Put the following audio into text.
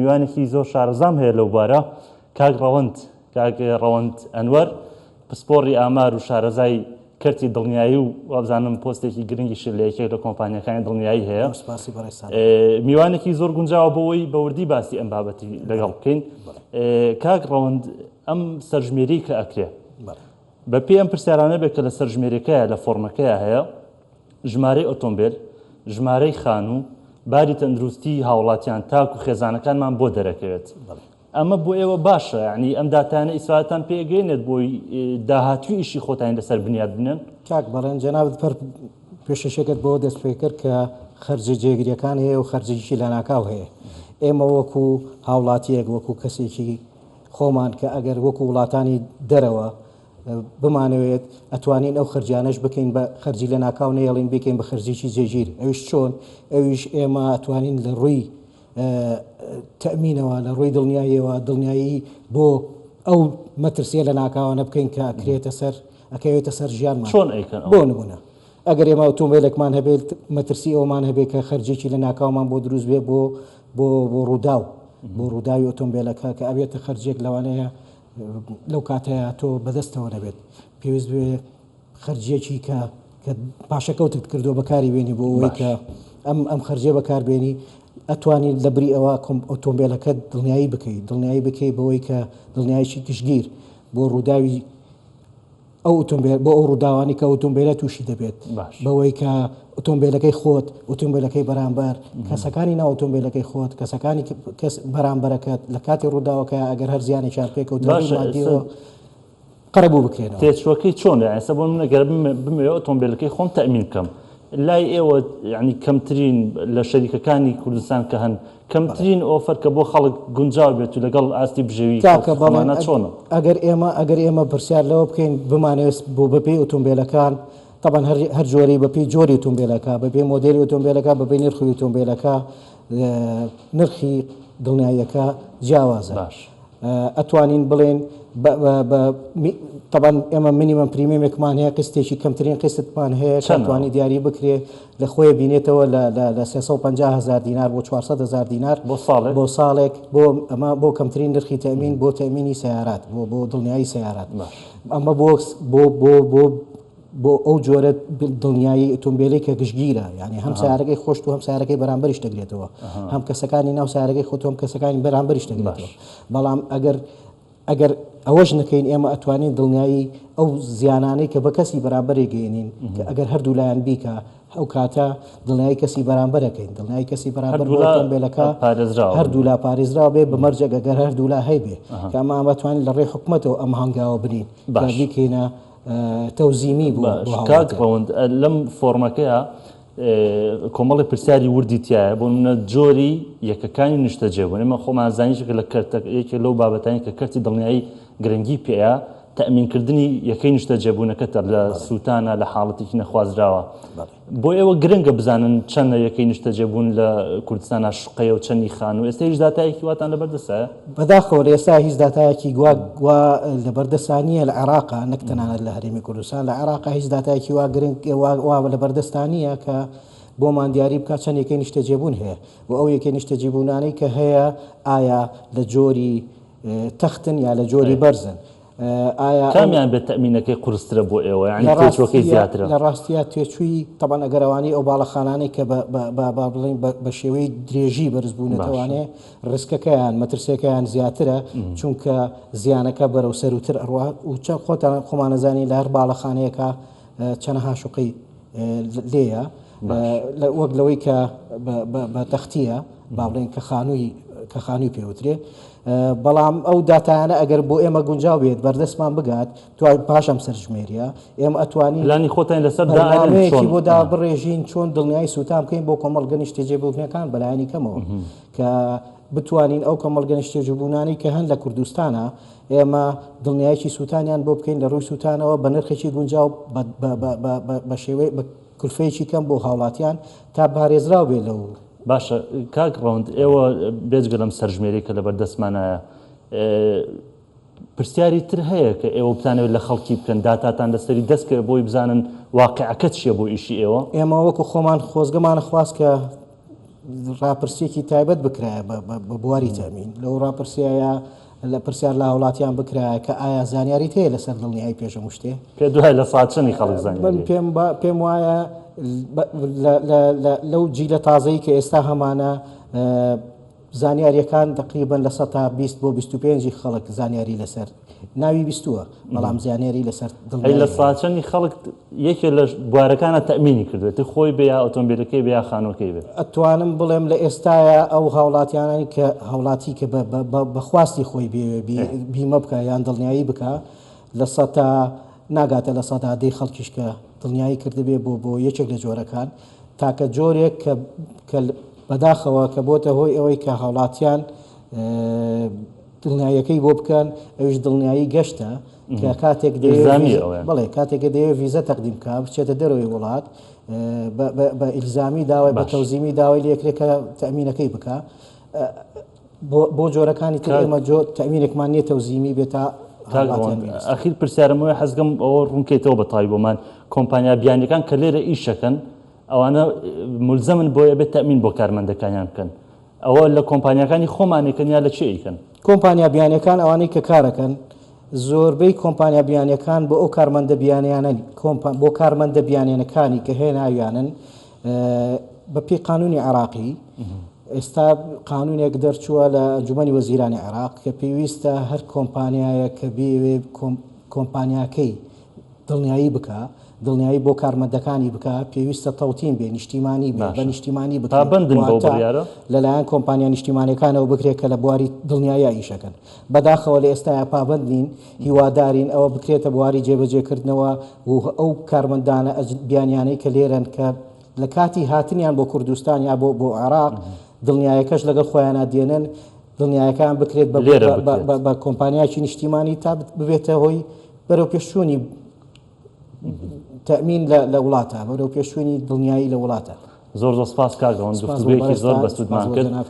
میوانێکی زۆر شارەزام هەیە لەو بارە کاک ڕەوەند ئەنوەر پسپۆڕی ئامار و شارەزای کەرتی دڵنیایی و وابزانم پۆستێکی گرنگیش لە یەکێک لە کۆمپانیەکانی دڵنیایی هەیە میوانێکی زۆر گونجاوە بۆەوەی بەوردی باسی ئەم بابەتی لەگەڵ بکەین کاک ڕەوەند ئەم سەرژمێری کە ئەکرێ بە پێی ئەم پرسیارانە بێت کە لە سەرژمێریەکەیە لە فۆرمەکەیە هەیە ژمارەی ئۆتۆمبیل ژمارەی خانوو باری تەندروستی هاوڵاتیان تاکو خێزانەکانمان بۆ دەرەکەوێت ئەمە بۆ ئێوە باشە یعنی ئەم داتانە ئیسفاتان پێگەێنێت بۆی داهاتوی ئیشی خۆتان لەسەر بنیاد بنێن کاک بەڵێن جەنابەت پەر پێشەشەکەت بۆ دەست پێ کرد کە خەرجە جێگریەکان هەیە و خەرجێکی لە ناکاو هەیە ئێمە وەکو هاوڵاتیەک وەکو کەسێکی خۆمان کە ئەگەر وەکو وڵاتانی دەرەوە بمانەوێت ئەتوانین ئەو خەرجانەش بکەین بە خەرجی لە ناکاو نێڵین بکەین بە خەرجێکی جێگیر ئەویش چۆن ئەویش ئێمە ئەتوانین لە ڕووی تەمینەوە لە ڕووی دڵنیاییەوە دڵنیایی بۆ ئەو مەترسیە لە ناکاوانە بکەین کە ئەکەوێتە سەر ژیانمان چۆن ئەیکەن بۆ نمونە ئەگەر ئێمە ئۆتۆمبیلێکمان هەبێت مەترسی ئەومان هەبێت کە خەرجێکی لە ناکاومان بۆ دروست بێ بۆ ڕووداو بۆ ڕووداوی ئۆتۆمبیلەکە کە ئەبێتە خەرجێک لەوانەیە لەو کاتەیە تۆ بەدەستەوە نەبێت پێویست بێ خەرجێکی کە پاشەکەوتت کردو بەکاری بێنی بۆ ئەوەی کە ئەم خەرجێ بەکاربێنی ئەتوانی لە بری ئەوە ئۆتۆمبیلەکەت دڵنیایی بکەیت بەوەی کە دڵنیایکی گشتگیر بۆ ڕووداوی ئەو ئۆتۆمبیل بۆ ئەو ڕووداوانی کە ئۆتۆمبیلە تووشی دەبێت بەوەی کە ئۆتۆمبیلەکەی خۆت ئۆتۆمبیلەکەی بەرامبەر کەسەکانی ناو ئۆتۆمبیلەکەی خۆت کەسەکانی کەس بەرامبەرەکەت لە کاتی ڕووداوەکە ئەگەر هەر زیانێکیان پێکەوتەوە قەرەبوو بکرێنەوە تێچوەکەی چۆن ئێستا بۆ من ئەگەر بمەوێت ئۆتۆمبیلەکەی خۆم تەمین بکەم لای ئێوە یعنی کەمترین لە شەریکەکانی کوردستان کە هەن کەمترین ئۆفەر کە بۆ خەڵک گونجاو بێت و لەگەڵ ئاستی بژێوی کاکەمانە چۆنە ئەگەر ئێمە پرسیار لەوە بکەین بمانەوێت بۆ بەپێی ئۆتۆمبیلەکان طبعا هەر جۆری بەپێی جۆری ئۆتۆمبیلەکە بەپێی مۆدێلی ئۆتۆمبیلەکە بەپێی نرخی ئۆتۆمبیلەکە نرخی دڵنیاییەکە جیاوازە ئەتوانین بڵێن طبعا ئێمە مینیمەم پریمیەمێکمان هەیە قستێکی کەمترین قستمان هەیە ئەتوانی دیاری بکرێ لە خۆی بینێتەوە لە 350,000 دینار بۆ 400,000 دینار بۆ ساڵێک ئەمە بۆ کەمترین نرخی تەمین بۆ تەمینی سیارات بۆ دڵنیایی سیارات ئەمە بۆ ئەو جۆرە دڵنیایی ئۆتۆمبیلێک کە گشتگیرە یعنی هەم سیارەکەی خۆشت و هەم سیارەکەی بەرامبەریش دەگرێتەوە هەم کەسەکانی ناو سیارەکەی خۆت هەم کەسەکانی بەرامبەریش دەگرێتەوە بەڵام ئەگەر ئەوەش نەکەین ئێمە ئەتوانین دڵنیایی ئەو زیانانەی کە بە کەسی بەرامبەرێ گەێنین کە ئەگەر هەردوو لایەن بیکە ئەو کاتە دڵنیایی کەسی بەرامبەرەکەین دڵنیایی کەسی بەرامبەر بۆ ئۆتۆمبیلەکە هەردوو لا پارێزراوە بێ بمەرجێک ئەگەر هەردوو لا هەیبێ کە ئەمە ئەتوانین لە ڕێی حکومەتەوە ئەم هەنگاوە بنین بیکەینە تەوزیمی بوو کاک ڕەوەند لەم فۆرمەکەیە کۆمەڵی پرسیاری وردی تایە بۆ منە جۆری یەکەکانی نیشتەجێبوون ئێمە خۆمان زانیشکە لە یەکێ لەو بابەتانی کە کەرتی دڵنیایی گرنگی پێەیە تەمینکردنی یەکەی نیشتەجێبوونەکەتە لە سووتانە لە حاڵەتێکی نەخوازراوە بۆ ئێوە گرنگە بزانن چەندە یەکەی نیشتەجێبوون لە کوردستانە شقەیە و چەندی خان و ئێستا هیچ داتایەکی واتان لەبەردەستە بەداخەوە ئێستا هیچ داتایەکی گوا لەبەردەستانیە لە عێراقا نەک تەنانەت لە هەرێمی کوردستان لە عێراقا هیچ داتایەکی وا گرنگ وا لەبەردەستانیە کە بۆمان دیاری بکات چەند یەکەی نیشتەجێبوون هەیە و ئەو یەکەی نیشتەجێبوونانەی کە هەیە ئایا لە جۆری تەختن یا لە جۆری بەرزن کامیان بێت تەمینەکەی قورسترە بۆ ئێوە یعنی تێچوەکەی زیاترە لە ڕاستیە تێچووی طبعا ئەگەرەوانی ئەو باڵەخانانەی کە بڵین بە شێوەی درێژی بەرز بوونەتەوانێ ڕسکەکەیان مەترسیەکەیان زیاترە چونکە زیانەکە بەرەو سەروتر ئەڕوا و چەند خۆتان خۆمانەزانی لە هەر باڵەخانەیەکە چەندەها شوقی لێیە وەک لەوەی کە بە تەختیە با بڵێن کە خانووی پێوترێ بەڵام ئەو داتایانە ئەگەر بۆ ئێمە گونجاو بێت بەردەستمان بگات توای پاشەم سەرژمێریە ئێمە ئەتوانین لانی خۆتان لەسەر داێکی بۆ دا بڕێژین چۆن دڵنیایی سووتان بکەین بۆ کۆمەڵگە نیشتەجێبوونەکان بەلایانی کەمەوە کە بتوانین ئەو کۆمەڵگە نیشتەجێبوونانی کە هەن لە کوردستانە ئێمە دڵنیایکی سووتانیان بۆ بکەین لە ڕووی سووتانەوە بە نرخێکی گونجاو بە شێوەی بە کولفەیەکی کەم بۆ هاوڵاتیان تا پارێزراو بێ لەو باشە کاک ڕەوەند ئێوە بێجگە لەم سەرژمێری کە لە بەردەستمانایە پرسیاری تر هەیە کە ئێوە بتانەوێت لە خەڵکی بکەن داتاتان لەسەری دەستکە بۆی بزانن واقعەکە چیە بۆ ئیشی ئێوە ئێمە وەکو خۆمان خۆزگەمانە خواست کە ڕاپرسێکی تایبەت بکرایە بە بواری تەمین لەو ڕاپرسیایە لە پرسیار لە هاوڵاتیان بکرایە کە ئایا زانیاریت هەیە لەسەر دڵنیایی پێشەم شتێ پێ دوای لە ساچنی خەڵک زانیاری پێم وایە لەو جیلە تازایی کە ئێستا هەمانە زانیاریەکان تقریبن لە 20 بۆ 25 خەڵک زانیاری لەسەر ناوی بیستووە بەڵام زانیاری لەسەر لە ساچنی خەڵک یەکێ لە بوارەکانە تەمینی کردوێت خۆی بێ یا ئۆتۆمبیلەکەی بێ یا خانۆکەی بێت ئەتوانم بڵێم لە ئێستاە ئەو هاوڵاتیانانی کە هاوڵاتی کە بەخواستی خۆی بیمە بکە یان دڵنیایی بکە لە ناگاتە لە دەی خەڵکیش کە دڵنیایی کردبێ بۆ یەکێک لە جۆرەکان تاکە جۆرێک کە بەداخەوە کە بۆتە هۆی ئەوەی کە هاوڵاتیان دڵنیاییەکەی بۆ بکەن ئەوش دڵنیایی گەشتە کە کاتێک بڵێ کاتێکە دەیەوێت ویزە تەقدیم بکە بچێتە دەرەوەی وڵات بە ئیلزامی داوای بە تەوزیمی داوای لەکرێکە تەمینەکەی بکە بۆ جۆرەکانی تر ئێمە تەمینێکمان نییە تەوزیمی بێتە ئەخیر پرسیارمەوەی حەزگەم ئەوە ڕوونکەیتەوە بە تایبۆمان کۆمپانیا بیانیەکان کە لێرە ئیشەکەن ئەوانە ملزمن بۆیە بێت تەمین بۆ کارمەندەکانیان بکەن ئەوە لە کۆمپانیەکانی خۆمانێکن یا لە چێ ئیکەن کۆمپانیا بیانیەکان ئەوانەی کە کارەکەن زۆربەی کۆمپانیا بیانیەکان بۆ ئەو کارمەندە بیانیانە بۆ کارمەندە بیانێنەکانی کە هێناویانن بە پێی قانونی عێراقی ئێستا قانونێک دەرچووە لە ئەنجومەنی وەزیرانی عێراق کە پێویستە هەر کۆمپانیایە کە بێوێ کۆمپانیاکەی دڵنیایی بکە دڵنیایی بۆ کارمەندەکانی بکە پێویستە تەوتیم بێ نیشتیمانی بێ بە نیشتیمانی لەلایەن کۆمپانیا نیشتیمانەکانەوە بکرێت کە لە بواری دڵنیایی ئیشەکەن بەداخەوە لە ئێستایا پابند نین هیوادارین ئەوە بکرێتە بواری جێبەجێکردنەوە و ئەو کارمەندانە بیانیانەی کە لێرن کە لە کاتی هاتنیان بۆ کوردستان یا بۆ عێراق دڵنیایەکەش لەگەڵ خۆیانە دێنن دڵنیایەکان بکرێت بە کۆمپانیاکی نیشتیمانی تا ببێتە هۆی بەرەو پێشچوونی تەمین لە وڵاتە بەرەو پێشچوونی دڵنیایی لە وڵاتە زۆر سپاس کاکەوان گفتوگویەکی زۆر بەستودمان کرد